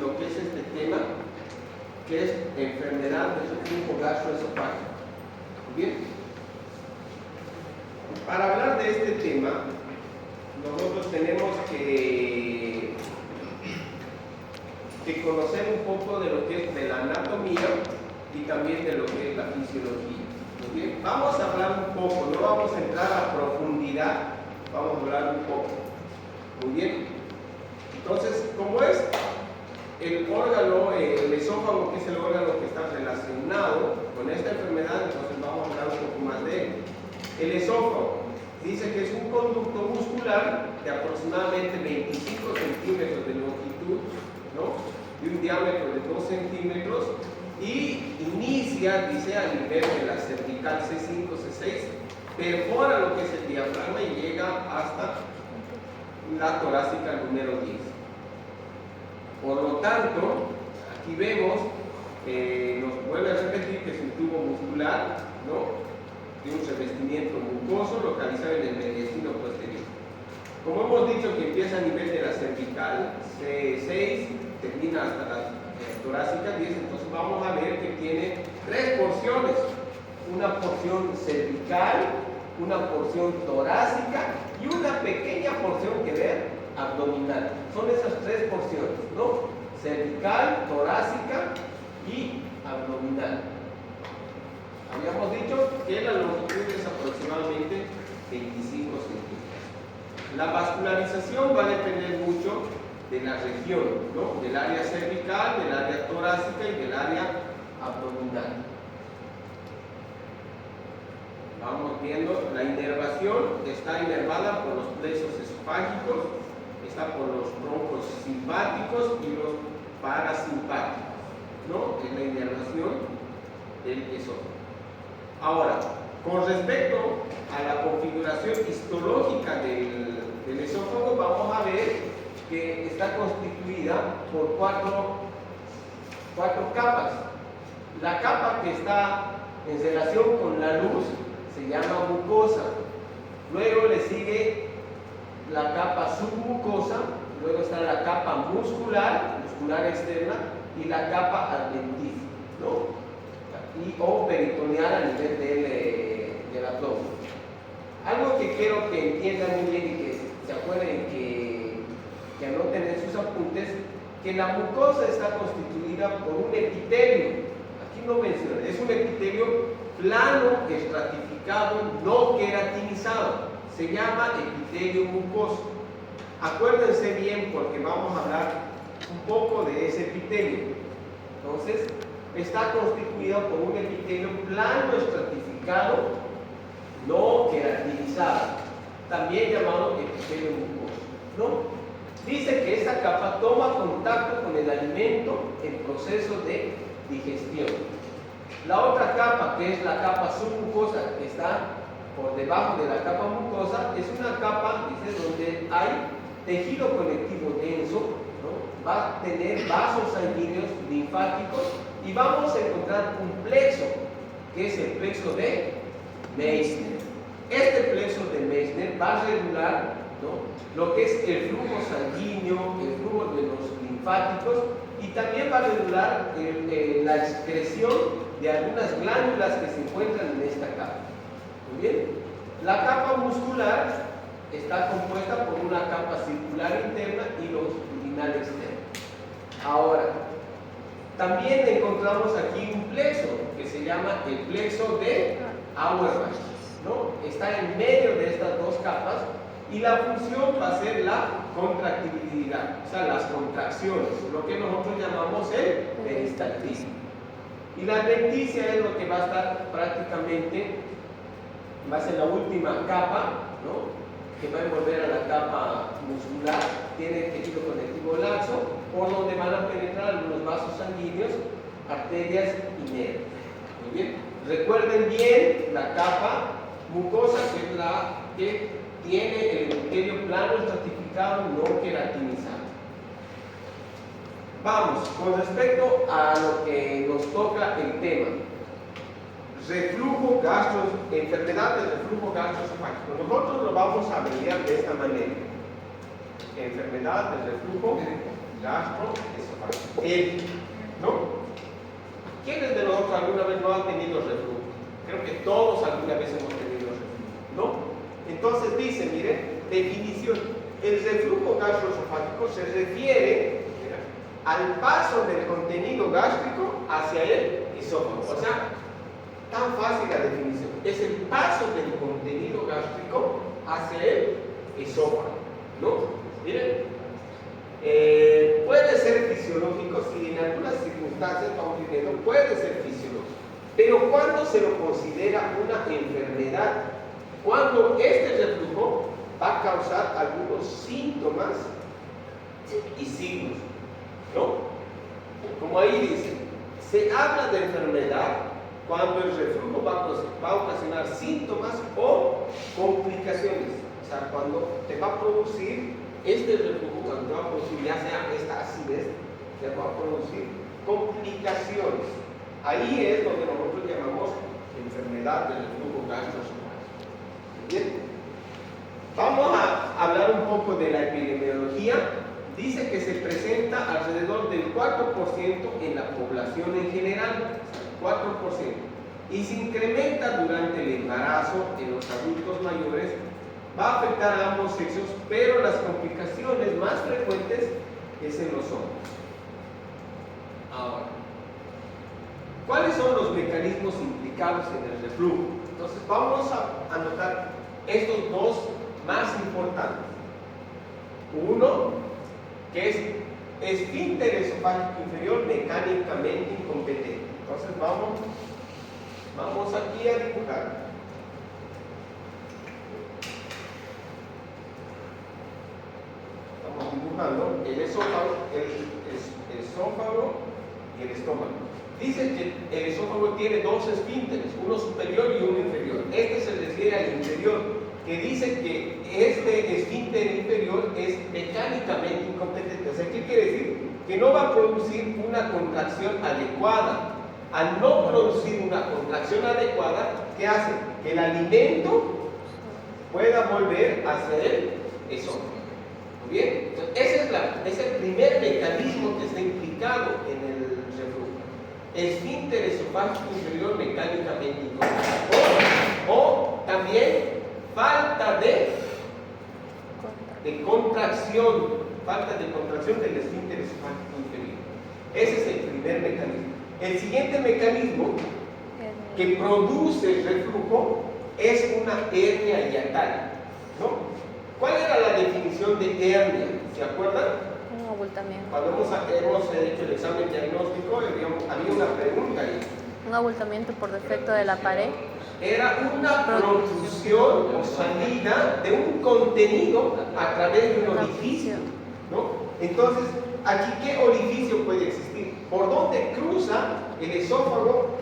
lo que es este tema, que es enfermedad del reflujo gastroesofágico. Bien, para hablar de este tema, nosotros tenemos que conocer un poco de lo que es de la anatomía y también de lo que es la fisiología. Muy bien, vamos a hablar un poco, no vamos a entrar a profundidad, vamos a hablar un poco. Muy bien, entonces, como es el órgano, el esófago, que es el órgano que está relacionado con esta enfermedad, entonces vamos a hablar un poco más de él. El esófago dice que es un conducto muscular de aproximadamente 25 centímetros de longitud, ¿no?, de un diámetro de 2 centímetros, y inicia, dice, a nivel de la cervical C5, C6, perfora lo que es el diafragma y llega hasta la torácica número 10. Por lo tanto, aquí vemos, nos vuelve a repetir que es un tubo muscular, ¿no?, de un revestimiento mucoso localizado en el mediastino posterior. Como hemos dicho que empieza a nivel de la cervical C6, termina hasta la torácica 10, entonces vamos a ver que tiene tres porciones: una porción cervical, una porción torácica y una pequeña porción que ver abdominal. Son esas tres porciones, ¿no? Cervical, torácica y abdominal. Habíamos dicho que la longitud es aproximadamente 25 centímetros. La vascularización va a depender mucho de la región, ¿no?, del área cervical, del área torácica y del área abdominal. Vamos viendo, la inervación está inervada por los plexos esofágicos, está por los broncos simpáticos y los parasimpáticos, ¿no?, es la inervación del esófago. Ahora, con respecto a la configuración histológica del esófago, vamos a ver que está constituida por cuatro capas. La capa que está en relación con la luz se llama mucosa. Luego le sigue la capa submucosa, luego está la capa muscular externa, y la capa adventicia, ¿no?, o peritoneal a nivel del abdomen. Algo que quiero que entiendan muy bien y que se acuerden que anoten en sus apuntes, que la mucosa está constituida por un epitelio. Aquí no menciona, es un epitelio plano, estratificado, no queratinizado. Se llama epitelio mucoso. Acuérdense bien porque vamos a hablar un poco de ese epitelio. Entonces, está constituido por un epitelio plano, estratificado, no queratinizado, también llamado epitelio mucoso, ¿no? Dice que esta capa toma contacto con el alimento en proceso de digestión. La otra capa, que es la capa submucosa, que está por debajo de la capa mucosa, es una capa, dice, donde hay tejido conectivo denso, ¿no? Va a tener vasos sanguíneos linfáticos y vamos a encontrar un plexo, que es el plexo de Meissner. Este plexo de Meissner va a regular, ¿no?, lo que es el flujo sanguíneo, el flujo de los linfáticos, y también va a regular la excreción de algunas glándulas que se encuentran en esta capa. Muy bien. La capa muscular está compuesta por una capa circular interna y longitudinal externa. Ahora, también encontramos aquí un plexo que se llama el plexo de Auerbach, ¿no? Está en medio de estas dos capas y la función va a ser la contractibilidad, o sea, las contracciones, lo que nosotros llamamos el peristaltismo. Y la adventicia es lo que va a estar prácticamente, va a ser la última capa, ¿no?, que va a envolver a la capa muscular. Tiene tejido conectivo laxo, por donde van a penetrar algunos vasos sanguíneos, arterias y nervios. Muy bien. Recuerden bien la capa mucosa, que es la que tiene el epitelio plano estratificado, no queratinizado. Vamos, con respecto a lo que nos toca el tema. Enfermedad del reflujo gastroesofágico. Nosotros lo vamos a abreviar de esta manera: enfermedad del reflujo gastroesofágico. ¿No? ¿Quiénes de nosotros alguna vez no han tenido reflujo? Creo que todos alguna vez hemos tenido reflujo, ¿no? Entonces dice, miren, definición. El reflujo gastroesofágico se refiere al paso del contenido gástrico hacia el esófago. O sea, tan fácil la definición. Es el paso del contenido gástrico hacia el esófago, ¿no? Miren, puede ser fisiológico, si en algunas circunstancias estamos viviendo, puede ser fisiológico. Pero ¿cuándo se lo considera una enfermedad? Cuando este reflujo va a causar algunos síntomas y signos, ¿no? Como ahí dice, se habla de enfermedad cuando el reflujo va a ocasionar síntomas o complicaciones. O sea, cuando te va a producir este reflujo, cuando te va a producir ya sea esta acidez, te va a producir complicaciones. Ahí es donde nosotros llamamos enfermedad del reflujo gastroesofágico. Bien. Vamos a hablar un poco de la epidemiología. Dice que se presenta alrededor del 4% en la población en general, 4%, y se incrementa durante el embarazo en los adultos mayores. Va a afectar a ambos sexos, pero las complicaciones más frecuentes es en los hombres. Ahora, ¿cuáles son los mecanismos implicados en el reflujo? Entonces vamos a anotar estos dos más importantes. Uno, que es esfínter esofágico inferior mecánicamente incompetente. Entonces vamos aquí a dibujar. Estamos dibujando el esófago y el estómago. Dice que el esófago tiene dos esfínteres, uno superior y uno inferior. Este se refiere al inferior, que dice que este esfínter inferior es mecánicamente incompetente. O sea, ¿qué quiere decir? Que no va a producir una contracción adecuada. Al no producir una contracción adecuada, ¿qué hace? Que el alimento pueda volver hacia el esófago. ¿Muy bien? Entonces, ese es el primer mecanismo que está implicado en el reflujo. Esfínter esofágico inferior mecánicamente incompetente. O también falta de contracción, del esfínter esofágico inferior. Ese es el primer mecanismo. El siguiente mecanismo que produce el reflujo es una hernia hiatal, ¿no? ¿Cuál era la definición de hernia? ¿Se acuerdan? Un abultamiento. Cuando hemos hecho el examen diagnóstico, había una pregunta ahí. Un abultamiento por defecto de la pared. Era una protrusión o salida de un contenido a través de un orificio, ¿no? Entonces, aquí, ¿qué orificio puede existir? ¿Por dónde cruza el esófago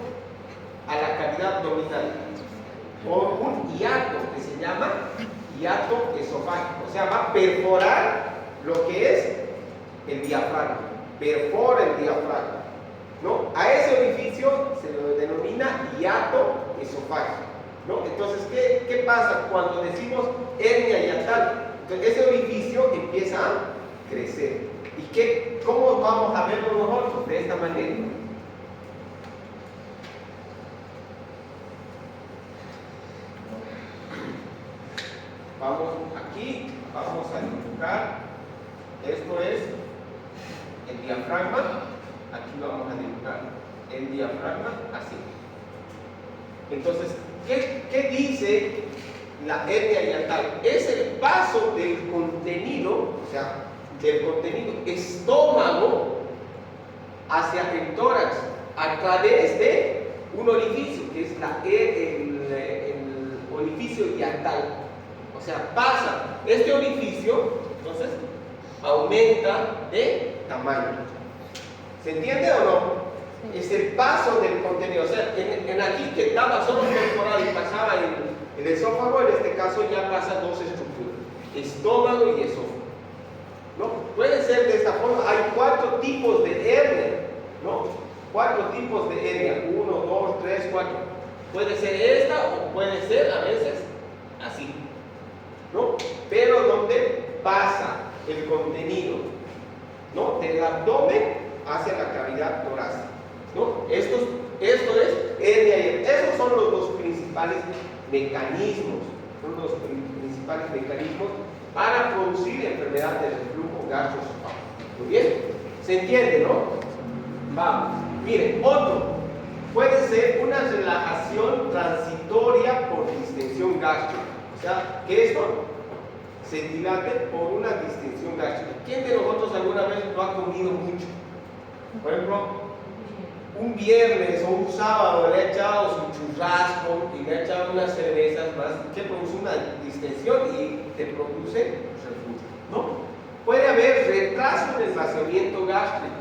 a la cavidad abdominal? Por un hiato que se llama hiato esofágico. O sea, va a perforar lo que es el diafragma. Perfora el diafragma, ¿no? A ese orificio se lo denomina hiato esofágico, ¿no? Entonces, ¿qué pasa cuando decimos hernia hiatal? Entonces, ese orificio empieza a crecer. ¿Y cómo vamos a verlo nosotros? De esta manera. Vamos aquí, vamos a dibujar. Esto es el diafragma. Aquí vamos a dibujar el diafragma así. Entonces, ¿qué dice la hernia hiatal? Es el paso del contenido, o sea, del contenido estómago hacia el tórax a través de un orificio, que es el orificio hiatal. O sea, pasa este orificio, entonces aumenta de tamaño. ¿Se entiende o no? Sí. Es el paso del contenido. O sea, en aquí que estaba solo perforado y pasaba en el esófago, en este caso ya pasa dos estructuras: estómago y esófago, ¿no? Puede ser de esta forma. Hay 4 tipos de hernia, ¿no? 4 tipos de hernia: 1, 2, 3, 4. Puede ser esta o puede ser a veces así, ¿no? Pero donde pasa el contenido, ¿no? ¿no? Del abdomen hacia la cavidad torácica, ¿no? Esto es LAR. Esos son los dos principales mecanismos, para producir enfermedad del reflujo gastroesofágico. Muy bien, ¿se entiende, no? Vamos, miren, otro puede ser una relajación transitoria por distensión gástrica, o sea, que esto se dilate por una distensión gástrica. ¿Quién de nosotros alguna vez no ha comido mucho? Por ejemplo, un viernes o un sábado le ha echado su churrasco y le ha echado unas cervezas más que produce una distensión y te produce reflujo, ¿no? Puede haber retraso en el vaciamiento gástrico.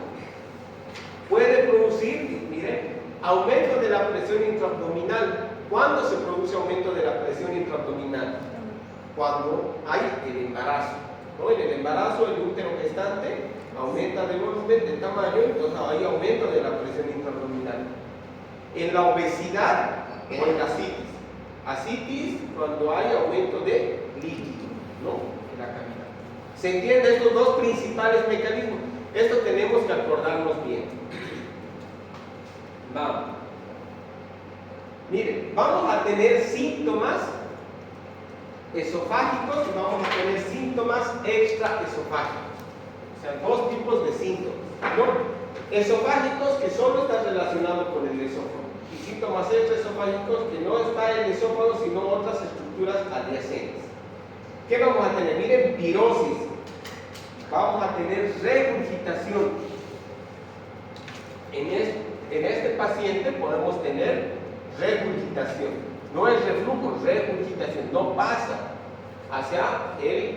Puede producir, miren, aumento de la presión intraabdominal. ¿Cuándo se produce aumento de la presión intraabdominal? Cuando hay el embarazo, ¿no? En el embarazo el útero gestante aumenta de volumen, de tamaño, entonces hay aumento de la presión intraabdominal. En la obesidad o en la ascitis. Ascitis cuando hay aumento de líquido, ¿no? En la cavidad. ¿Se entienden estos dos principales mecanismos? Esto tenemos que acordarnos bien. Vamos. Miren, vamos a tener síntomas esofágicos y vamos a tener síntomas extraesofágicos. O sea, dos tipos de síntomas, ¿no? Esofágicos que solo están relacionados con el esófago y síntomas extraesofágicos que no está el esófago sino otras estructuras adyacentes. ¿Qué vamos a tener? Miren, pirosis. Vamos a tener regurgitación. En este paciente podemos tener regurgitación. No es reflujo, regurgitación. No pasa hacia el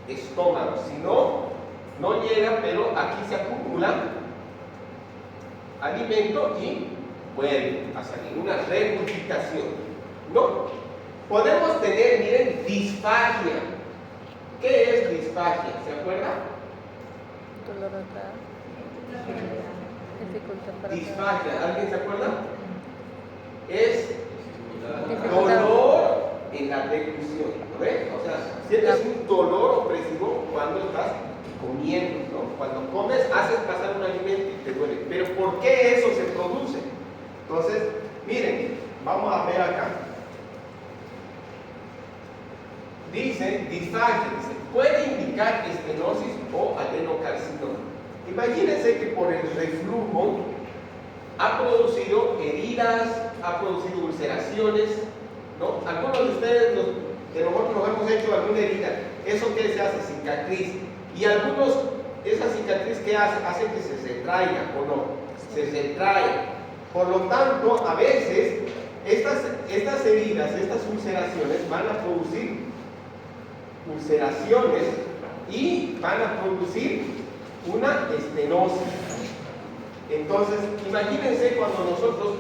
estómago, sino no llega, pero aquí se acumula alimento y vuelve a salir. Una regurgitación, ¿no? Podemos tener, miren, disfagia. ¿Qué es disfagia? ¿Se acuerdan? Dolor atrás. Dificultad para Disfagia, ¿alguien se acuerda? Es Dificultad. dolor en la deglución, ¿no ves? O sea, sientes un dolor opresivo cuando estás comiendo, ¿no? Cuando comes, haces pasar un alimento y te duele. Pero ¿por qué eso se produce? Entonces, miren, vamos a ver acá. Dice, disfagia, dice, puede indicar estenosis o adenocarcinoma. Imagínense que por el reflujo ha producido heridas, ha producido ulceraciones, ¿no? Algunos de ustedes, de nosotros nos hemos hecho alguna herida. ¿Eso qué se hace? Cicatriz. Y algunos, esa cicatriz ¿qué hace? Hace que se retraiga o no, se retrae. Por lo tanto, a veces estas heridas, estas ulceraciones van a producir ulceraciones y van a producir una estenosis. Entonces, imagínense cuando nosotros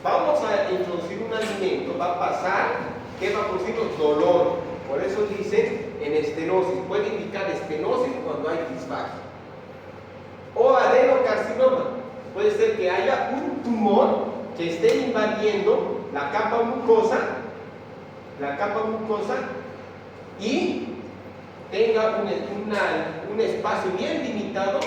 vamos a introducir un alimento, va a pasar, ¿qué va a producir? Dolor. Por eso dice en estenosis, puede indicar estenosis cuando hay disfagia. O adenocarcinoma, puede ser que haya un tumor que esté invadiendo la capa mucosa y tenga un espacio bien limitado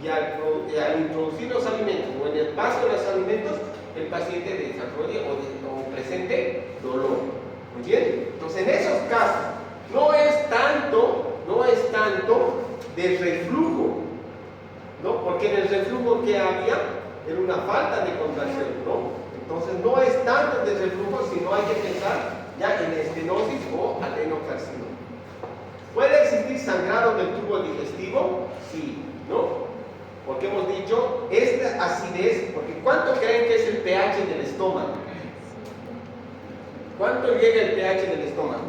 y al introducir los alimentos o en el paso de los alimentos, el paciente desarrolle o presente dolor. ¿Muy bien? Entonces, en esos casos, no es tanto de reflujo, ¿no? Porque en el reflujo que había era una falta de contracción, ¿no? Entonces, no es tanto de reflujo, sino hay que pensar ya en estenosis o adenocarcinoma. ¿Puede existir sangrado del tubo digestivo? Sí, ¿no? Porque hemos dicho, esta acidez, porque ¿cuánto creen que es el pH del estómago? ¿Cuánto llega el pH del estómago?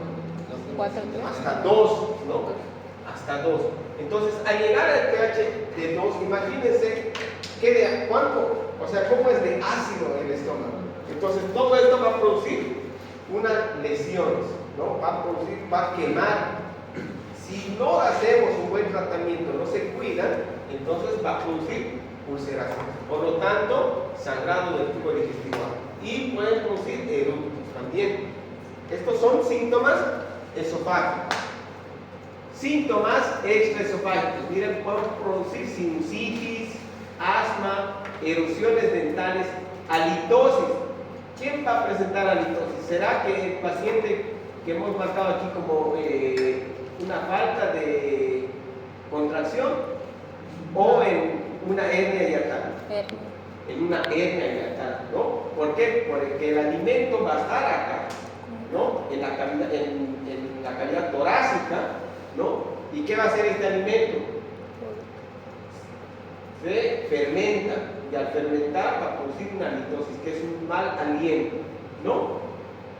4. Hasta 2, ¿no? Hasta 2. Entonces, al llegar al pH de 2, imagínense cuánto, o sea, cómo es de ácido el estómago. Entonces, todo esto va a producir unas lesiones, ¿no? Va a quemar. Si no hacemos un buen tratamiento, no se cuidan, entonces va a producir ulceraciones. Por lo tanto, sangrado del tubo digestivo. Y pueden producir eructos también. Estos son síntomas esofágicos. Síntomas extraesofágicos. Miren, pueden producir sinusitis, asma, erosiones dentales, halitosis. ¿Quién va a presentar halitosis? ¿Será que el paciente que hemos marcado aquí como una falta de contracción o en una hernia hiatal? En una hernia hiatal, ¿no? ¿Por qué? Porque el alimento va a estar acá, ¿no? En la cavidad torácica, ¿no? ¿Y qué va a hacer este alimento? Se fermenta, y al fermentar va a producir una halitosis, que es un mal aliento, ¿no?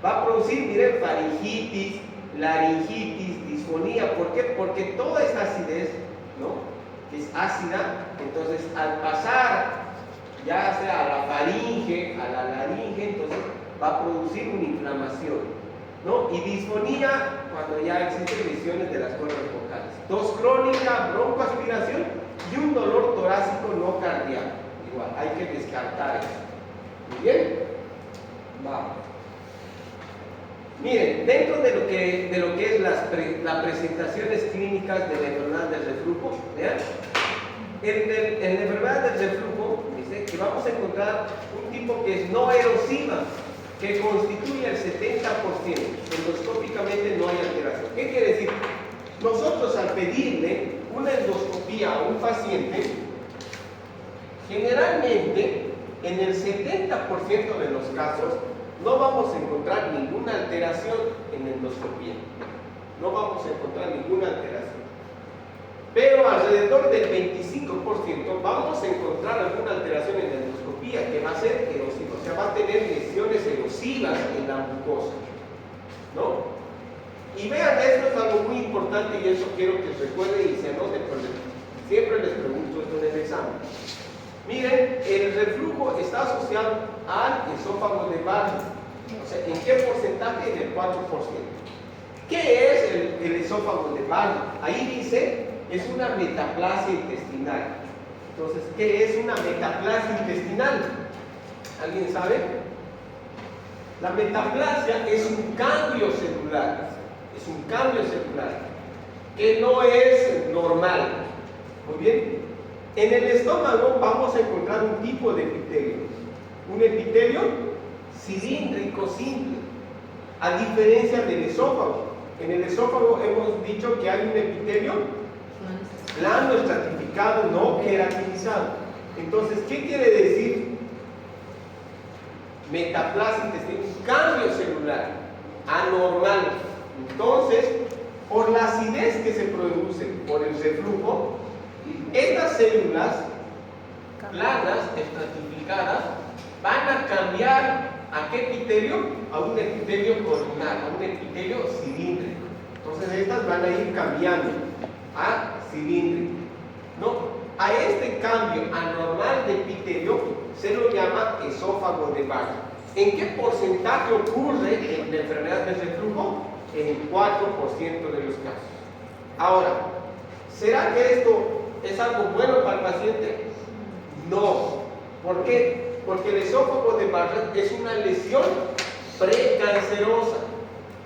Va a producir, miren, faringitis, laringitis, disfonía. ¿Por qué? Porque toda esa acidez, ¿no? Que es ácida, entonces al pasar ya sea a la faringe, a la laringe, entonces va a producir una inflamación, ¿no? Y disfonía cuando ya existen lesiones de las cuerdas vocales. Tos crónica, broncoaspiración y un dolor torácico no cardíaco. Igual, hay que descartar eso. Muy bien, vamos. Miren, dentro de lo que es las presentaciones clínicas de la enfermedad del reflujo, vean, en la enfermedad del reflujo dice que vamos a encontrar un tipo que es no erosiva, que constituye el 70%. Endoscópicamente no hay alteración. ¿Qué quiere decir? Nosotros al pedirle una endoscopía a un paciente, generalmente en el 70% de los casos no vamos a encontrar ninguna alteración en la endoscopía. No vamos a encontrar ninguna alteración. Pero alrededor del 25% vamos a encontrar alguna alteración en la endoscopía que va a ser erosiva, o sea, va a tener lesiones erosivas en la mucosa, ¿no? Y vean, esto es algo muy importante y eso quiero que recuerden y se anoten, porque siempre les pregunto esto en el examen. Miren, el reflujo está asociado al esófago de Barrett. O sea, ¿en qué porcentaje? En el 4%. ¿Qué es el esófago de Barrett? Ahí dice, es una metaplasia intestinal. Entonces, ¿qué es una metaplasia intestinal? ¿Alguien sabe? La metaplasia es un cambio celular. Es un cambio celular que no es normal. Muy bien. En el estómago vamos a encontrar un tipo de epitelio. Un epitelio cilíndrico simple. A diferencia del esófago. En el esófago hemos dicho que hay un epitelio plano, estratificado, no queratinizado. Entonces, ¿qué quiere decir? Metaplasia intestinal, un cambio celular anormal. Entonces, por la acidez que se produce por el reflujo, estas células planas, estratificadas, van a cambiar ¿a qué epitelio? A un epitelio columnar, a un epitelio cilíndrico. Entonces estas van a ir cambiando a cilíndrico, ¿no? A este cambio anormal de epitelio se lo llama esófago de Barrett. ¿En qué porcentaje ocurre en la enfermedad de reflujo? En el 4% de los casos. Ahora, ¿será que esto es algo bueno para el paciente? No. ¿Por qué? Porque el esófago de Barrett es una lesión precancerosa.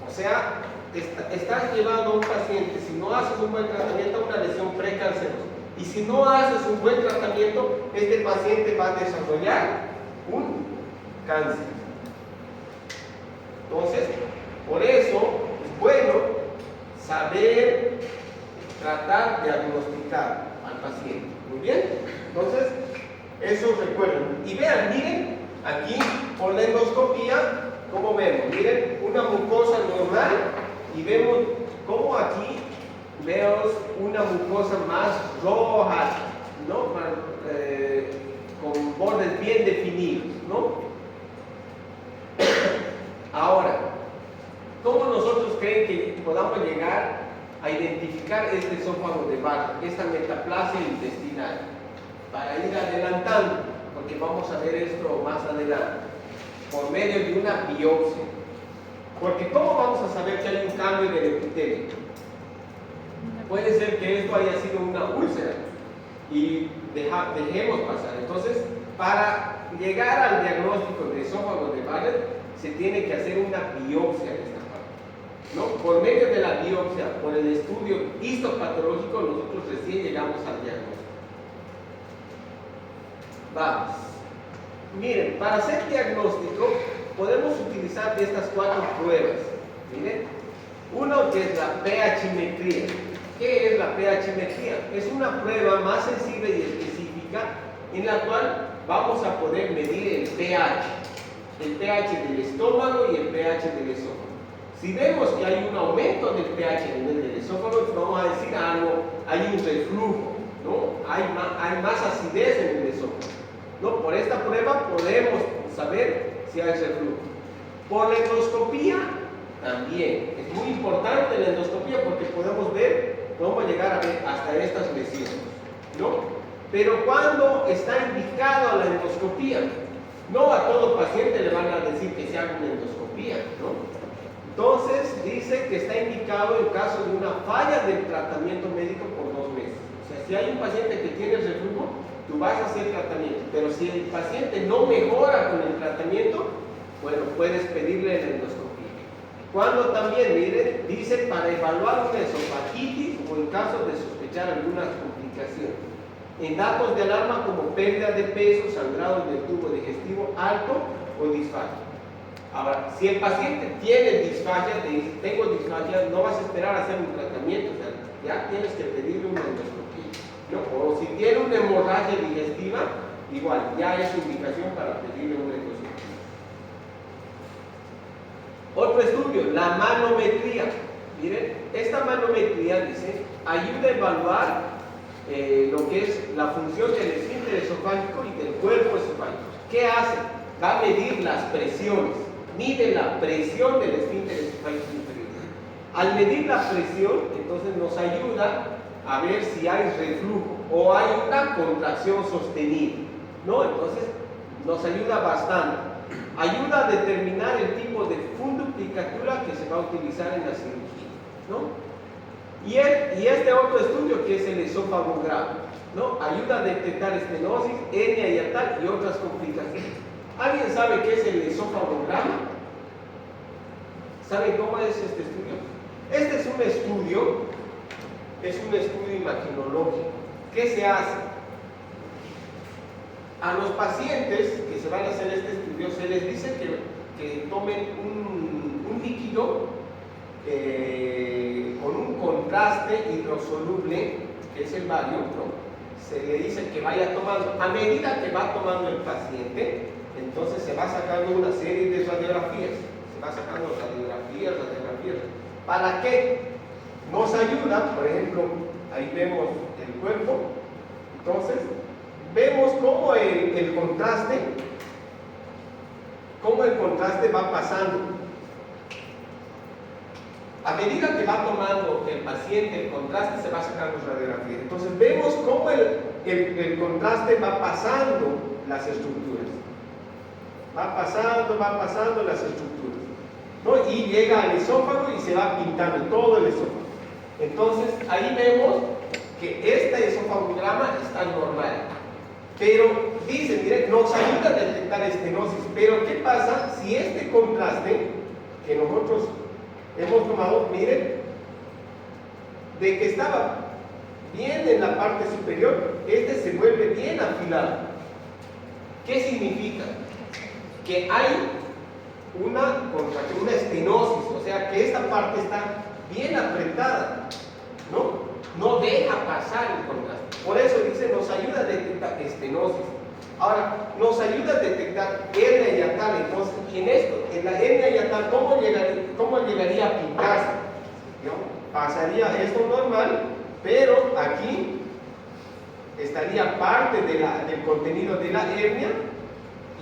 O sea, estás llevando a un paciente, si no haces un buen tratamiento, a una lesión precancerosa. Y si no haces un buen tratamiento, este paciente va a desarrollar un cáncer. Entonces, por eso es bueno saber tratar, diagnosticar al paciente. Muy bien. Entonces, eso recuerden. Y vean, miren, aquí por la endoscopía, ¿cómo vemos? Miren, una mucosa normal y vemos cómo aquí vemos una mucosa más roja, ¿no? Con bordes bien definidos, ¿no? Ahora, ¿cómo nosotros creen que podamos llegar a identificar este esófago de Barrett, esta metaplasia intestinal? Para ir adelantando, porque vamos a ver esto más adelante, por medio de una biopsia. Porque ¿cómo vamos a saber que hay un cambio del epitelio? Puede ser que esto haya sido una úlcera y dejemos pasar. Entonces, para llegar al diagnóstico de esófago de Barrett, se tiene que hacer una biopsia en esta parte. ¿no? Por medio de la biopsia, por el estudio histopatológico, nosotros recién llegamos al diagnóstico. Vamos. Miren, para hacer diagnóstico podemos utilizar estas 4 pruebas. Miren, uno que es la pH-metría. ¿Qué es la pH-metría? Es una prueba más sensible y específica en la cual vamos a poder medir el pH del estómago y el pH del esófago. Si vemos que hay un aumento del pH en el del esófago, vamos a decir algo, hay un reflujo, ¿no? Hay más acidez en el esófago, ¿no? Por esta prueba podemos saber si hay reflujo. Por la endoscopía también es muy importante la endoscopía porque podemos llegar a ver hasta estas lesiones, ¿no? Pero cuando está indicado la endoscopía, no a todo paciente le van a decir que se haga una endoscopía, ¿no? Entonces dice que está indicado en caso de una falla del tratamiento médico por 2 meses. O sea, si hay un paciente que tiene reflujo, tú vas a hacer tratamiento. Pero si el paciente no mejora con el tratamiento, bueno, puedes pedirle la endoscopía. Cuando también, miren, dice para evaluar una esofagitis o en caso de sospechar algunas complicaciones. En datos de alarma como pérdida de peso, sangrado del tubo digestivo alto o disfagia. Ahora, si el paciente tiene disfagia, te dice, tengo disfagia, no vas a esperar a hacer un tratamiento, o sea, ya tienes que pedirle una endoscopía, ¿no? O si tiene una hemorragia digestiva, igual, ya es indicación para pedirle una endoscopía. Otro estudio, la manometría. Miren, esta manometría dice, ayuda a evaluar lo que es la función del esfínter esofágico y del cuerpo esofágico. ¿Qué hace? Va a medir las presiones. Mide la presión del esfínter esofágico inferior. Al medir la presión, entonces nos ayuda a ver si hay reflujo o hay una contracción sostenida, ¿no? Entonces nos ayuda bastante. Ayuda a determinar el tipo de funduplicatura que se va a utilizar en la cirugía, ¿no? Y este otro estudio que es el esofagograma, ¿no? Ayuda a detectar estenosis, hernia hiatal y otras complicaciones. ¿Alguien sabe qué es el esofagograma? ¿Saben cómo es este estudio? Este es un estudio imaginológico. ¿Qué se hace? A los pacientes que se van a hacer este estudio se les dice que tomen un líquido con un contraste hidrosoluble, que es el bario, ¿no? Se le dice que vaya tomando, a medida que va tomando el paciente, entonces se va sacando una serie de radiografías, se va sacando radiografías. ¿Para qué? Nos ayuda, por ejemplo, ahí vemos el cuerpo, entonces vemos cómo el contraste va pasando. A medida que va tomando el paciente el contraste, se va sacando radiografías. Entonces vemos cómo el contraste va pasando las estructuras. Va pasando las estructuras, ¿no? Y llega al esófago y se va pintando todo el esófago. Entonces ahí vemos que este esofagograma está normal. Pero dice, miren, nos ayuda a detectar estenosis. Pero ¿qué pasa si este contraste que nosotros hemos tomado, miren, de que estaba bien en la parte superior, este se vuelve bien afilado? ¿Qué significa? Que hay una contracción, una estenosis, o sea que esta parte está bien apretada, no deja pasar el contraste. Por eso dice, nos ayuda a detectar estenosis. Ahora, nos ayuda a detectar hernia hiatal. Entonces, en la hernia hiatal, ¿cómo llegaría a pintarse? ¿No? Pasaría esto normal, pero aquí estaría parte del contenido de la hernia.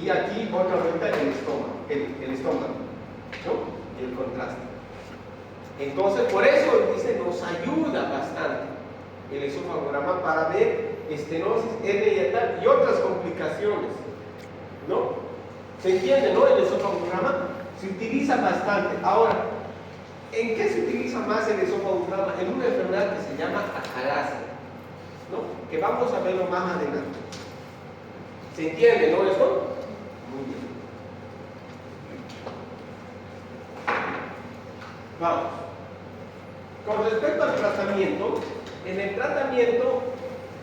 Y aquí otra vuelta el estómago, ¿no? Y el contraste. Entonces, por eso dice, nos ayuda bastante el esofagograma para ver estenosis, hernia hiatal y otras complicaciones, ¿no? ¿Se entiende, no? El esofagograma se utiliza bastante. Ahora, ¿en qué se utiliza más el esofagograma? En una enfermedad que se llama acalasia, ¿no? Que vamos a verlo más adelante. ¿Se entiende, no, esto? Muy bien. Vamos. Con respecto al tratamiento, en el tratamiento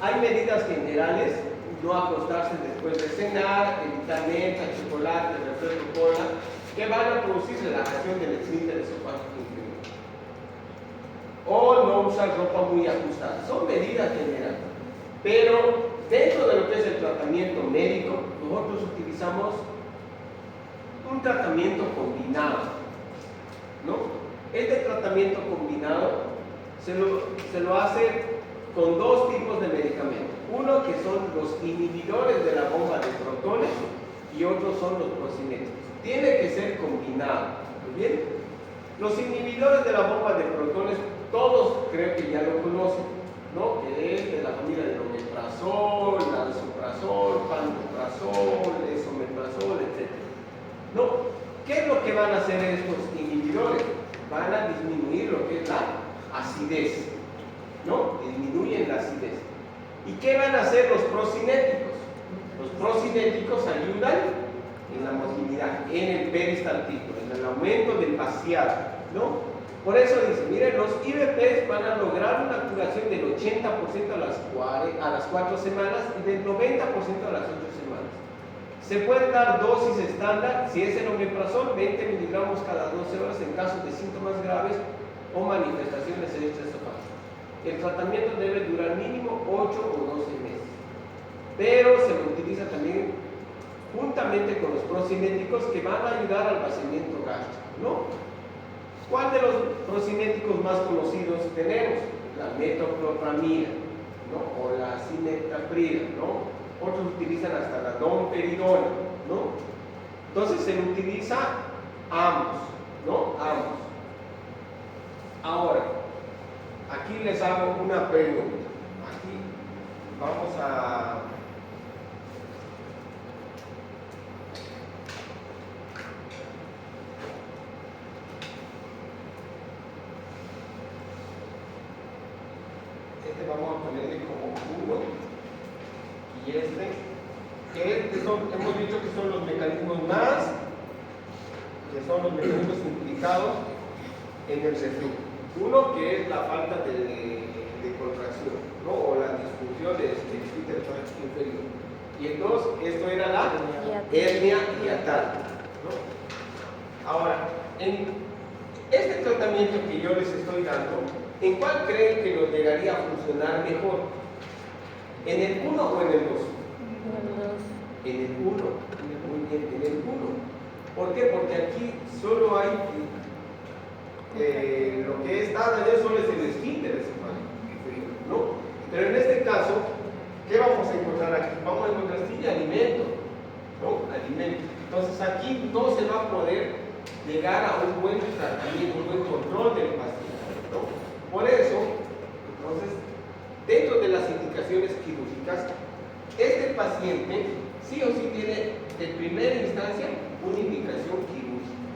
hay medidas generales: no acostarse después de cenar, evitar menta, chocolate, refresco, cola, que van a producir relajación del esfínter esofágico inferior. O no usar ropa muy ajustada. Son medidas generales. Pero dentro de lo que es el tratamiento médico, nosotros utilizamos un tratamiento combinado, ¿no? Este tratamiento combinado se lo hace con dos tipos de medicamentos. Uno que son los inhibidores de la bomba de protones y otros son los procinéticos. Tiene que ser combinado. ¿Muy bien? Los inhibidores de la bomba de protones, todos creo que ya lo conocen, ¿no? Que es de la familia del omeprazol, lansoprazol, pantoprazol, esomeprazol, etc. ¿No? ¿Qué es lo que van a hacer estos inhibidores? Van a disminuir lo que es la acidez, ¿no? Disminuyen la acidez. ¿Y qué van a hacer los procinéticos? Los procinéticos ayudan en la motilidad, en el peristaltículo, en el aumento del vaciado, ¿no? Por eso dice, miren, los IVPs van a lograr una curación del 80% a las 4 semanas y del 90% a las 8 semanas. Se pueden dar dosis estándar, si es el omeprazol, 20 miligramos cada 12 horas en casos de síntomas graves o manifestaciones extraesofágicas. El tratamiento debe durar mínimo 8 o 12 meses, pero se lo utiliza también juntamente con los procinéticos que van a ayudar al vaciamiento gástrico, ¿no? ¿Cuál de los procinéticos más conocidos tenemos? La metoclopramida, ¿no? O la cimetafrida, ¿no? Otros utilizan hasta la domperidona, ¿no? Entonces se le utiliza ambos, ¿no? Ambos. Ahora, aquí les hago una pregunta. Aquí vamos a... vamos a ponerle como 1 y que son, hemos dicho que son los mecanismos implicados en el reflujo. Uno que es la falta de contracción, ¿no? O la disfunción del esfínter esofágico inferior. Y el 2, esto era la hernia hiatal, ¿no? Ahora, en este tratamiento que yo les estoy dando, ¿en cuál creen que nos llegaría a funcionar mejor? ¿En el 1 o en el 2? En el 1. Muy bien, en el 1. ¿Por qué? Porque aquí solo hay lo que está dañado solo es el esfínter esofágico, ¿no? Pero en este caso, ¿qué vamos a encontrar aquí? Vamos a encontrar sí alimento, ¿no? Alimento. Entonces aquí no se va a poder llegar a un buen tratamiento, un buen control del paciente, ¿no? Por eso, entonces, dentro de las indicaciones quirúrgicas, este paciente sí o sí tiene de primera instancia una indicación quirúrgica,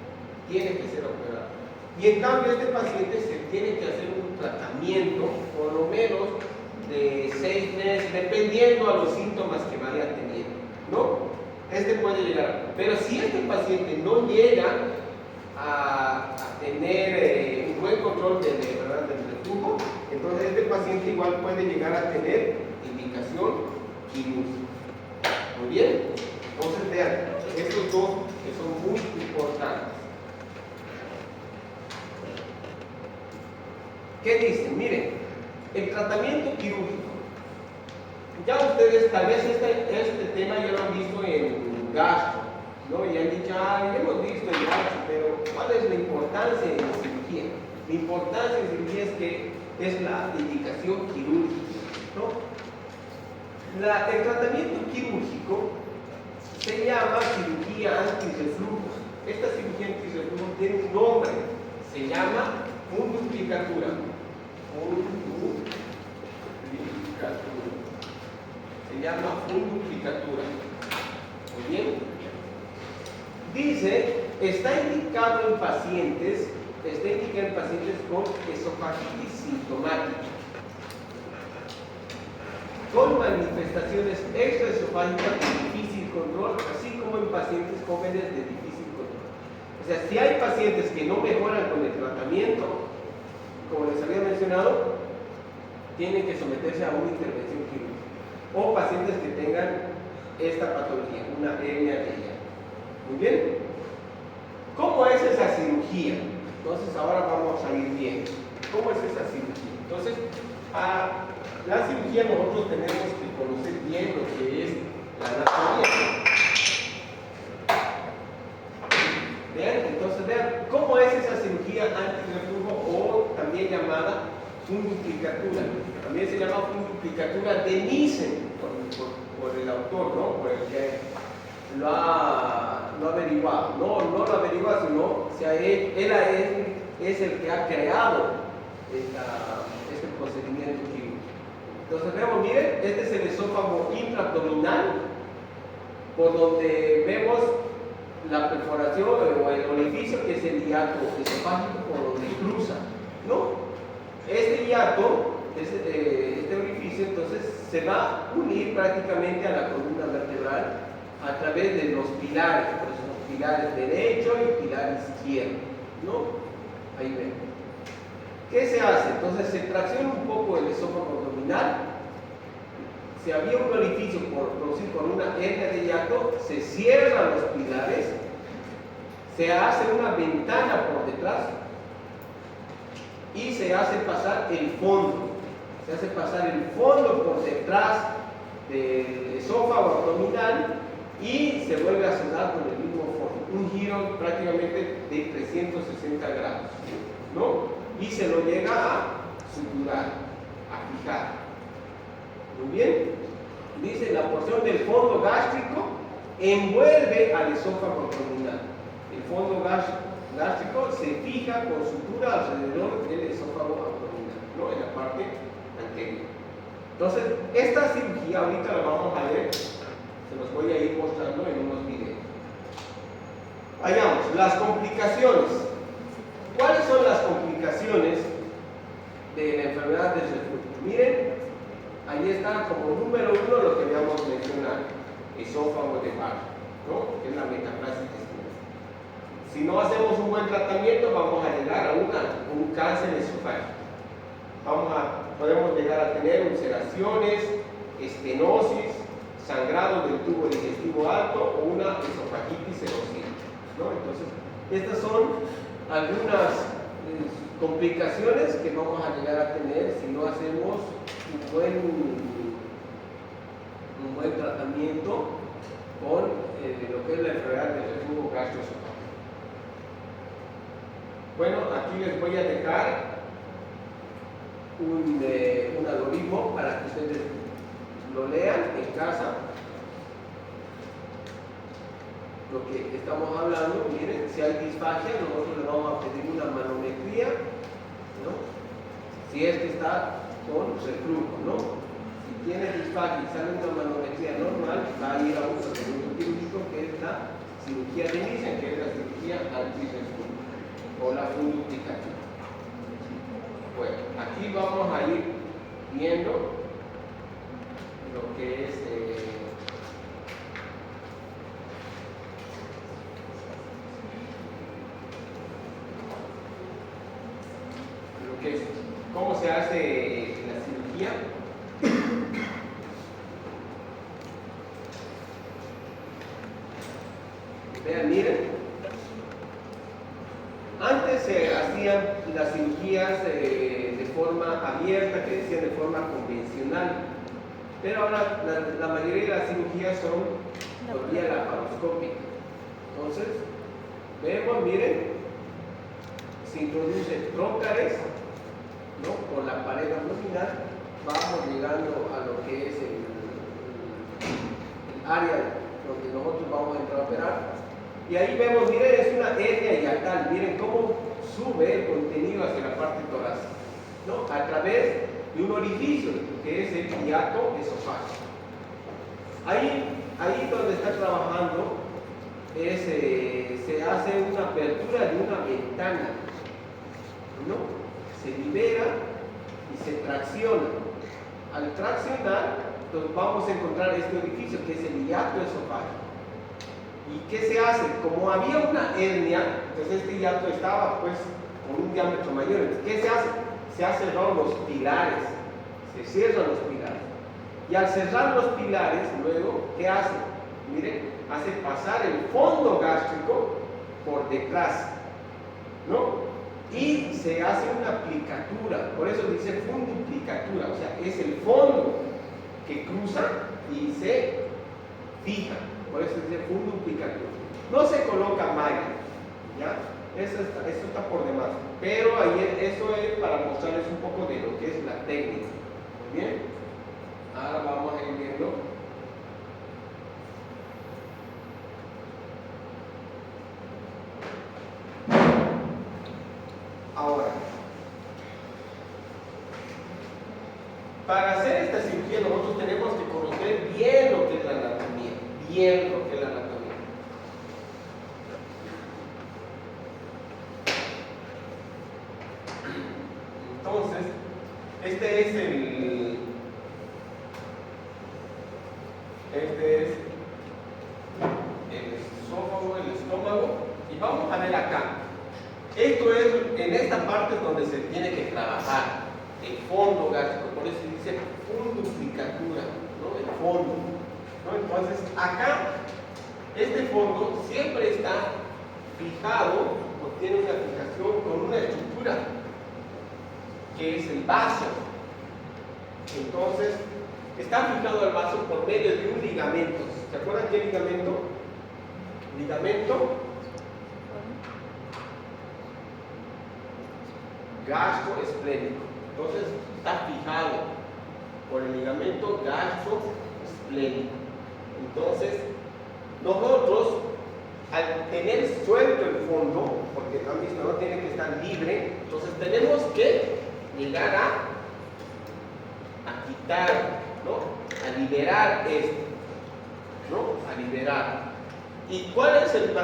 tiene que ser operado. Y en cambio este paciente se tiene que hacer un tratamiento por lo menos de 6 meses, dependiendo a los síntomas que vaya teniendo, ¿no? Este puede llegar, pero si este paciente no llega a tener un buen control del reflujo, entonces este paciente igual puede llegar a tener indicación quirúrgica. Muy bien, entonces vean, estos dos que son muy importantes. ¿Qué dicen? Miren, el tratamiento quirúrgico. Ya ustedes tal vez este tema ya lo han visto en gastro, ¿no? Y han dicho, hemos visto en gastro, pero ¿cuál es la importancia en la cirugía? La importancia en cirugía es que es la indicación quirúrgica, ¿no? El tratamiento quirúrgico se llama cirugía antirreflujo. Esta cirugía antirreflujo tiene un nombre, se llama funduplicatura. Se llama funduplicatura. Muy bien. Dice, está indicado en pacientes con esofagitis sintomática, con manifestaciones extraesofágicas de difícil control, así como en pacientes jóvenes de difícil control. O sea, si hay pacientes que no mejoran con el tratamiento, como les había mencionado, tienen que someterse a una intervención quirúrgica. O pacientes que tengan esta patología, una hernia de hiato. Muy bien. ¿Cómo es esa cirugía? Entonces ahora vamos a ir bien. ¿Cómo es esa cirugía? Entonces, a la cirugía nosotros tenemos que conocer bien lo que es la anatomía. Vean, entonces vean, ¿cómo es esa cirugía antirreflujo o también llamada funduplicatura? También se llama funduplicatura de Nissen por el autor, ¿no? Por el que lo ha averiguado. No lo averigua, sino, o sea, él es el que ha creado este procedimiento quirúrgico. Entonces vemos, miren, este es el esófago intraabdominal, por donde vemos la perforación o el orificio que es el hiato esofágico por donde cruza, ¿no? Este hiato, este orificio, entonces se va a unir prácticamente a la columna vertebral a través de los pilares, por eso los pilares derecho y pilar izquierdo, ¿no? Ahí ven. ¿Qué se hace? Entonces se tracciona un poco el esófago abdominal. Si había un orificio producido por una hernia de hiato, se cierran los pilares, se hace una ventana por detrás y se hace pasar el fondo. Se hace pasar el fondo por detrás del esófago abdominal y se vuelve a cerrar con el mismo fondo. Un giro prácticamente de 360 grados, ¿no? Y se lo llega a suturar, a fijar. Muy bien, dice la porción del fondo gástrico envuelve al esófago abdominal. El fondo gástrico se fija con sutura alrededor del esófago abdominal, ¿no? En la parte anterior. Entonces, esta cirugía ahorita la vamos a ver, se los voy a ir mostrando en unos videos. Vayamos, las complicaciones. ¿Cuáles son las complicaciones de la enfermedad del reflujo? Miren, ahí está como número 1 lo que habíamos mencionado, esófago de Barr, ¿no? Que es la metaplasia intestinal. Si no hacemos un buen tratamiento, vamos a llegar a un cáncer esofágico. Podemos llegar a tener ulceraciones, estenosis, sangrado del tubo digestivo alto o una esofagitis erosiva, ¿no? Entonces, estas son algunas complicaciones que vamos a llegar a tener si no hacemos un buen tratamiento con lo que es la enfermedad del reflujo gastroesofágico. Bueno, aquí les voy a dejar un algoritmo para que ustedes lo lean en casa. Lo que estamos hablando, miren, si hay disfagia, nosotros le vamos a pedir una manometría, ¿no? Si es que está con reflujo, ¿no? Si tiene disfagia y sale una manometría normal, va a ir a un tratamiento quirúrgico que es la cirugía de Nissen, que es la cirugía antirreflujo o la funduplicatura. Bueno, aquí vamos a ir viendo lo que es cómo se hace la cirugía. Vean, miren, antes se hacían las cirugías de forma abierta, que decían de forma convencional, pero ahora la mayoría de las cirugías son por vía laparoscópica. Entonces, vemos, miren, se introduce trócares, ¿no? Por la pared abdominal, vamos llegando a lo que es el área donde nosotros vamos a entrar a operar. Y ahí vemos, miren, es una hernia hiatal, miren cómo sube el contenido hacia la parte torácica, ¿no? A través de un orificio que es el hiato esofágico. Ahí donde está trabajando se hace una apertura de una ventana, ¿no? Se libera y se tracciona. Al traccionar, entonces vamos a encontrar este orificio que es el hiato esofágico. ¿Y qué se hace? Como había una hernia, entonces este hiato estaba pues con un diámetro mayor. Entonces, ¿qué se hace? Se han cerrado los pilares, se cierran los pilares. Y al cerrar los pilares, luego, ¿qué hace? Miren, hace pasar el fondo gástrico por detrás, ¿no? Y se hace una plicatura, por eso dice funduplicatura, o sea, es el fondo que cruza y se fija, por eso dice funduplicatura. No se coloca malla, ¿ya? Eso está por demás, pero ahí eso es para mostrarles un poco de lo que es la técnica. Muy bien, ahora vamos a ir viendo. Ahora, para hacer esta cirugía nosotros tenemos que conocer bien lo que es la anatomía, bien lo que es la anatomía. Entonces, este es el esófago, el estómago, y vamos a ver acá. Esto es, en esta parte es donde se tiene que trabajar el fondo gástrico, por eso dice funduplicatura, ¿no? El fondo, ¿no? Entonces, acá, este fondo siempre está fijado, o tiene una fijación con una estructura, que es el vaso. Entonces, está fijado el vaso por medio de un ligamento. ¿Se acuerdan qué ligamento? Ligamento gastroesplénico. Entonces está fijado por el ligamento gastroesplénico. Entonces nosotros, al tener suelto el fondo, porque la misma no tiene que estar libre, entonces tenemos que llegar a quitar, ¿no? A liberar esto, ¿no? A liberar. ¿Y cuál es el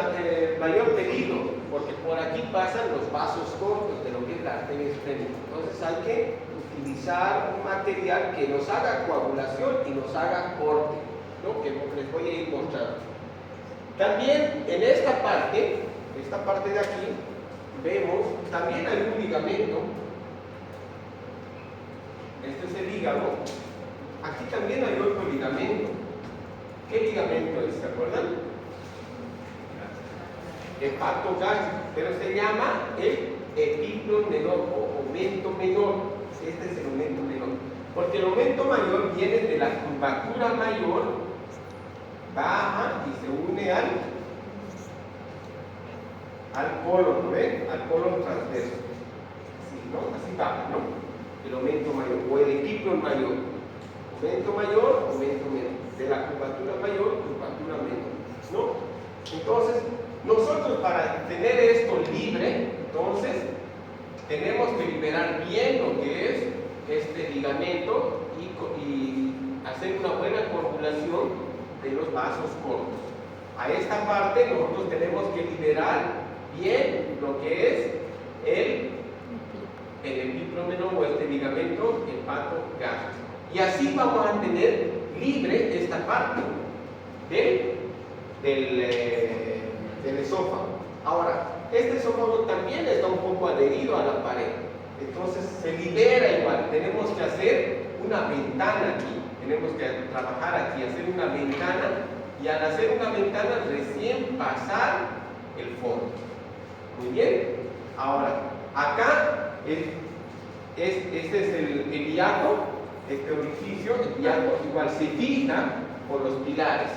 mayor peligro? Porque por aquí pasan los vasos cortos de lo que es la arteria esplénica. Entonces hay que utilizar un material que nos haga coagulación y nos haga corte, ¿no? Que les voy a ir mostrando. También en esta parte de aquí, vemos, también hay un ligamento. Este es el hígado. Aquí también hay otro ligamento. ¿Qué ligamento es? ¿Se acuerdan? Hepatogástrico, pero se llama el epíclon menor o aumento menor. Este es el aumento menor, porque el aumento mayor viene de la curvatura mayor, baja y se une al colon, ¿no ven? Al colon transverso. Así, ¿no? Así baja, ¿no? El aumento mayor o el epíclon mayor. Aumento mayor, aumento menor. De la curvatura mayor, curvatura menor, ¿no? Entonces, nosotros para tener esto libre, entonces, tenemos que liberar bien lo que es este ligamento y hacer una buena coagulación de los vasos cortos. A esta parte nosotros tenemos que liberar bien lo que es el epíclon menor o este ligamento hepatogástrico. Y así vamos a tener libre esta parte del esófago. Ahora, este esófago también está un poco adherido a la pared, entonces se libera igual. Tenemos que hacer una ventana aquí, tenemos que trabajar aquí, hacer una ventana, y al hacer una ventana recién pasar el fondo. Muy bien. Ahora, acá este es el hiato, este orificio, el hiato igual se fija por los pilares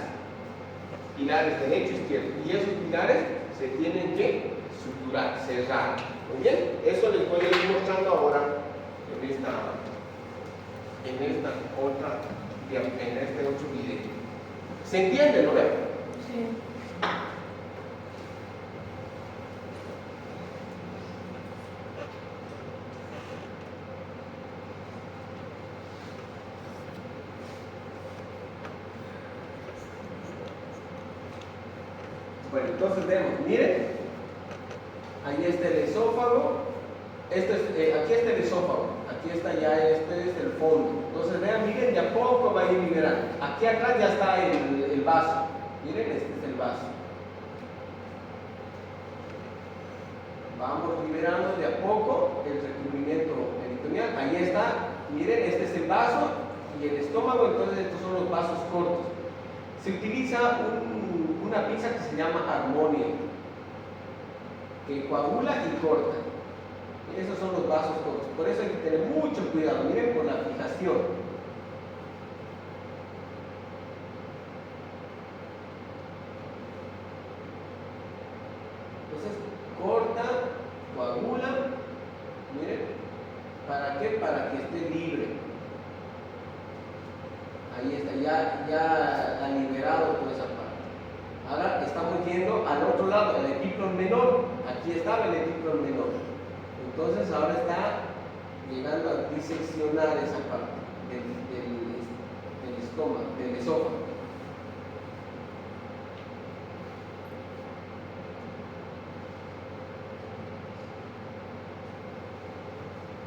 derecho e izquierdo, y esos pilares se tienen que suturar, cerrar. Muy bien, eso les voy a ir mostrando ahora en este otro video. ¿Se entiende, no ven? Sí. Bueno, entonces vemos, miren, ahí está el esófago, aquí está el esófago, aquí está ya, este es el fondo. Entonces vean, miren, de a poco va a ir liberando. Aquí atrás ya está el vaso, miren, este es el vaso. Vamos liberando de a poco el recubrimiento peritoneal. Ahí está, miren, este es el vaso y el estómago, entonces estos son los vasos cortos. Se utiliza una pinza que se llama Harmonia, que coagula y corta. Esos son los vasos cortos. Por eso hay que tener mucho cuidado, miren, por la fijación. Entonces, corta, coagula, miren, ¿para qué? Para que esté libre. Ahí está, ya ha liberado toda esa parte. Ahora estamos yendo al otro lado, el epíclon menor. Aquí estaba el epíclon menor. Entonces ahora está llegando a diseccionar esa parte del estómago, del esófago.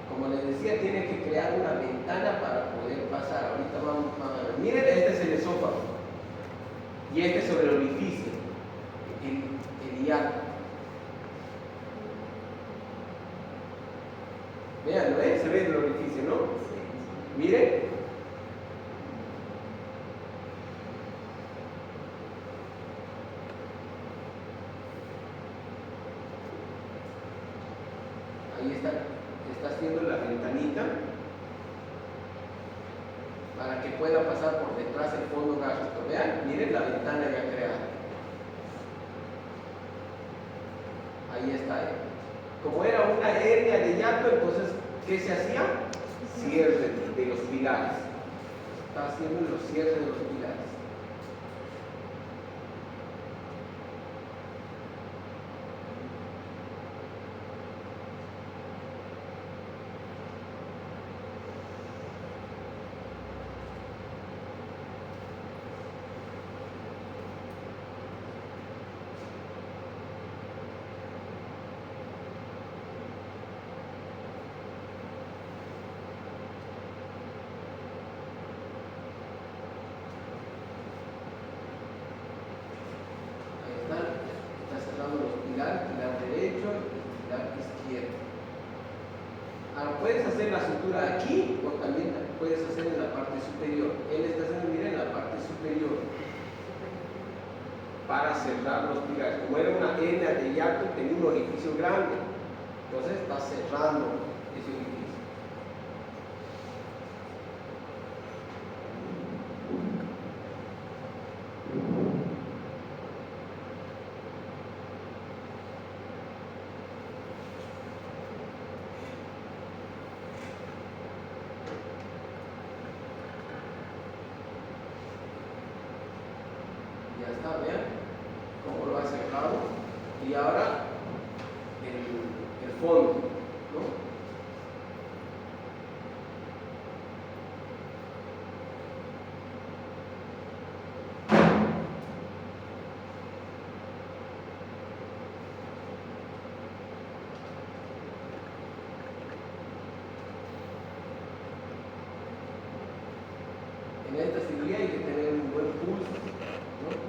Como les decía, tiene que crear una ventana para poder pasar. Ahorita vamos a ver. Miren, este es el esófago. Y este es sobre el orificio, el hiato. Veanlo, se ve el orificio, ¿no? Miren. Ahí está haciendo la ventanita para que pueda pasar por detrás el fondo gástrico. Vean, miren la ventana ya creada. Ahí está. Como era una hernia de hiato, entonces, ¿qué se hacía? Cierre de los pilares. Está haciendo los cierres de los pilares. Pilar derecho y pilar izquierdo. Ahora puedes hacer la sutura aquí o también puedes hacer en la parte superior. Él está haciendo, miren, en la parte superior para cerrar los pilares. Como era una hernia de hiato, tenía un orificio grande, entonces está cerrando ese orificio. Ya está, vean cómo lo ha cerrado. Y ahora el fondo, ¿no? En esta cirugía hay que tener un buen pulso, ¿no?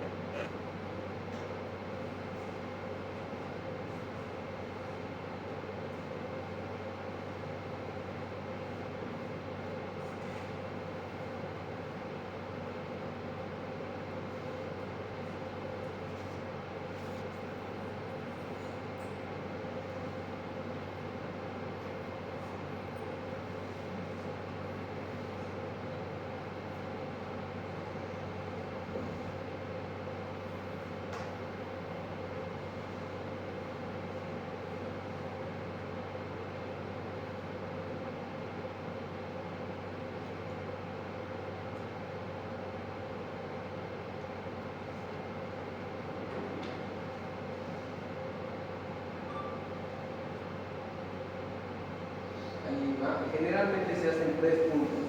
Generalmente se hacen 3 puntos,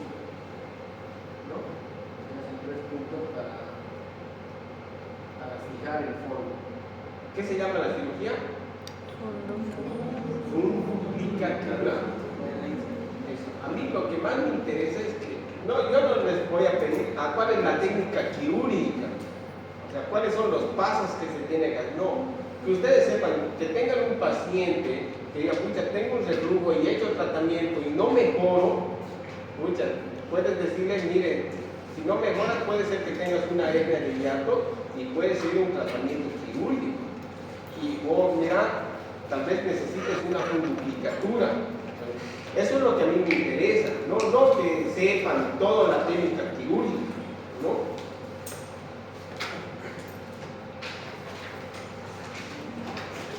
¿no? Se hacen 3 puntos para fijar el fondo. ¿Qué se llama la cirugía? Fundicatura. A mí lo que más me interesa es que, no, yo no les voy a pedir cuál es la técnica quirúrgica, o sea, cuáles son los pasos que se tienen que hacer, no. que ustedes sepan, que tengan un paciente que diga, pucha, tengo un reflujo y he hecho tratamiento y no mejoro, pucha, puedes decirle, mire, si no mejoras puede ser que tengas una hernia de hiato y puede ser un tratamiento quirúrgico. O mira, tal vez necesites una fundificatura. Eso es lo que a mí me interesa, no que sepan toda la técnica quirúrgica, ¿no?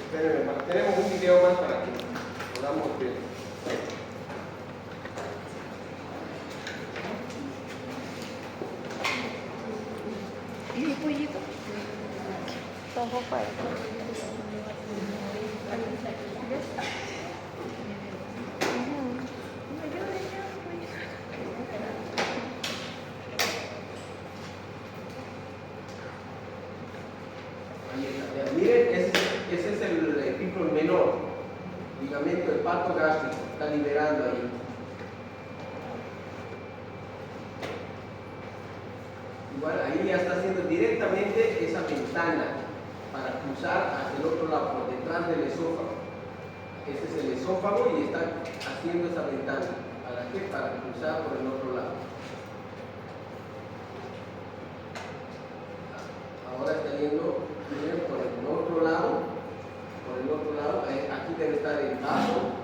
Espérenme, tenemos un video más para que podamos ver. ¿Y el pollito? Tampoco para. Miren, ese es el epífron menor, ligamento del pato gástrico, está liberando ahí. Igual ahí ya está haciendo directamente esa ventana para cruzar hacia el otro lado, por detrás del esófago. Ese es el esófago y está haciendo esa ventana. ¿Para qué? Para cruzar por el otro lado. Ahora está yendo bien por el otro lado. Por el otro lado, aquí debe estar el vaso.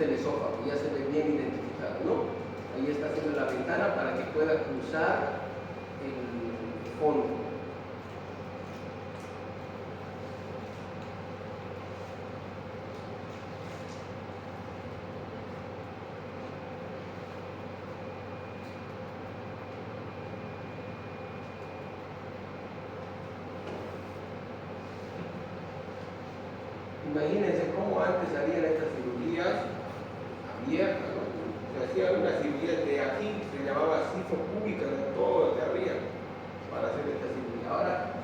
El esófago, ya se ve bien identificado, ¿no? Ahí está haciendo la ventana para que pueda cruzar el fondo. Imagínense cómo antes harían estas cirugías abierta, ¿no? Se hacía una cirugía de aquí, se llamaba sifopúbica, de todo de arriba, para hacer esta cirugía. Ahora,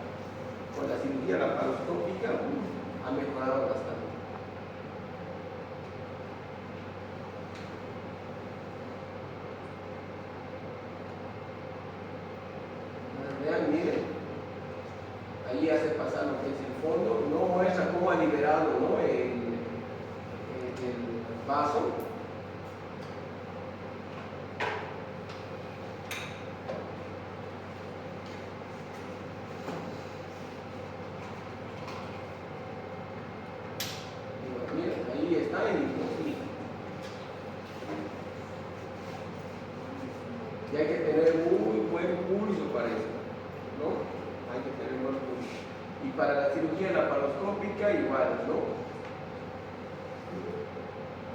con la cirugía laparoscópica, ha mejorado bastante. Vean, miren, ahí hace pasar lo que es el fondo, no muestra cómo ha liberado, ¿no? el vaso. Miren, ahí está en el conflicto. Y hay que tener muy buen pulso para eso, ¿no? Hay que tener buen pulso. Y para la cirugía laparoscópica igual, ¿no?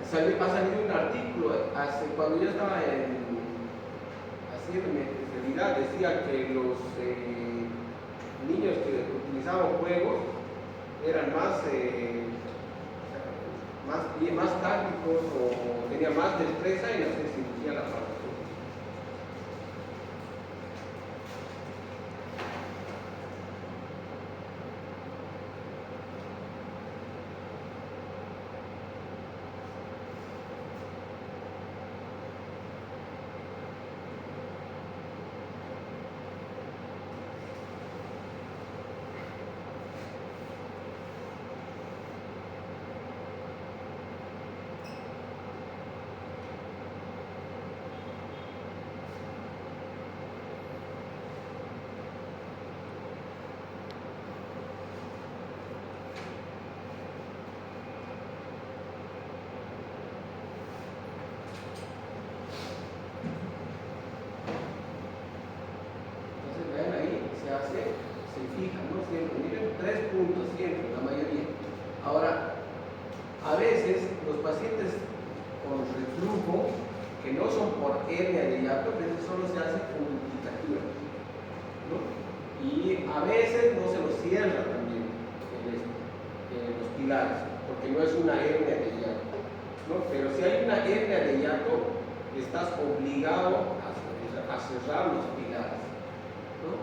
Ha salido un artículo cuando yo estaba haciendo mi especialidad, decía que los niños que utilizaban juegos eran más tácticos o tenían más destreza en hacer cirugía laparoscópica. Se fijan, ¿no? Siempre, miren, 3 puntos siempre, la mayoría. Ahora, a veces los pacientes con reflujo, que no son por hernia de hiato, a veces solo se hace fundificatura, ¿no? Y a veces no se los cierra también los pilares, porque no es una hernia de hiato, ¿no? Pero si hay una hernia de hiato, estás obligado a cerrar los pilares, ¿no?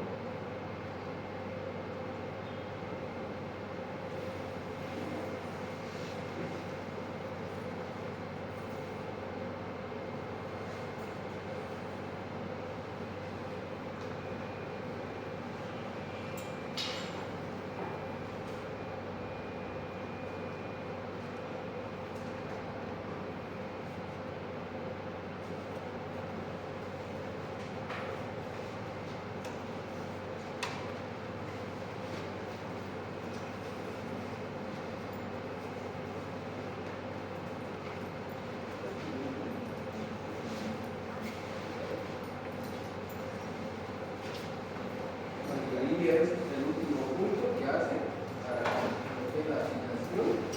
cirugía es el último punto que hace para lo que es la asignación.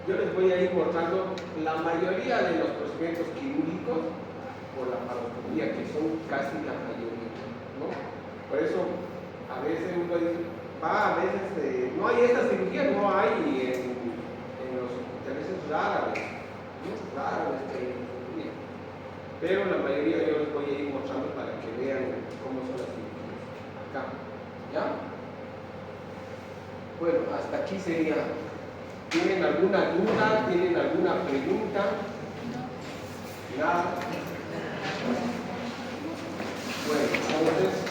Yo les voy a ir mostrando la mayoría de los procedimientos quirúrgicos por la paroscopía, que son casi la mayoría, ¿no? Por eso, a veces uno dice, a veces no hay esta cirugía, no hay en los hospitales, es rara vez, ¿no? Rara vez que hay esta cirugía. Pero la mayoría yo les voy a ir mostrando para que vean cómo son las cirugías. Acá, ¿ya? Bueno, hasta aquí sería. ¿Tienen alguna duda? ¿Tienen alguna pregunta? Nada. Bueno, entonces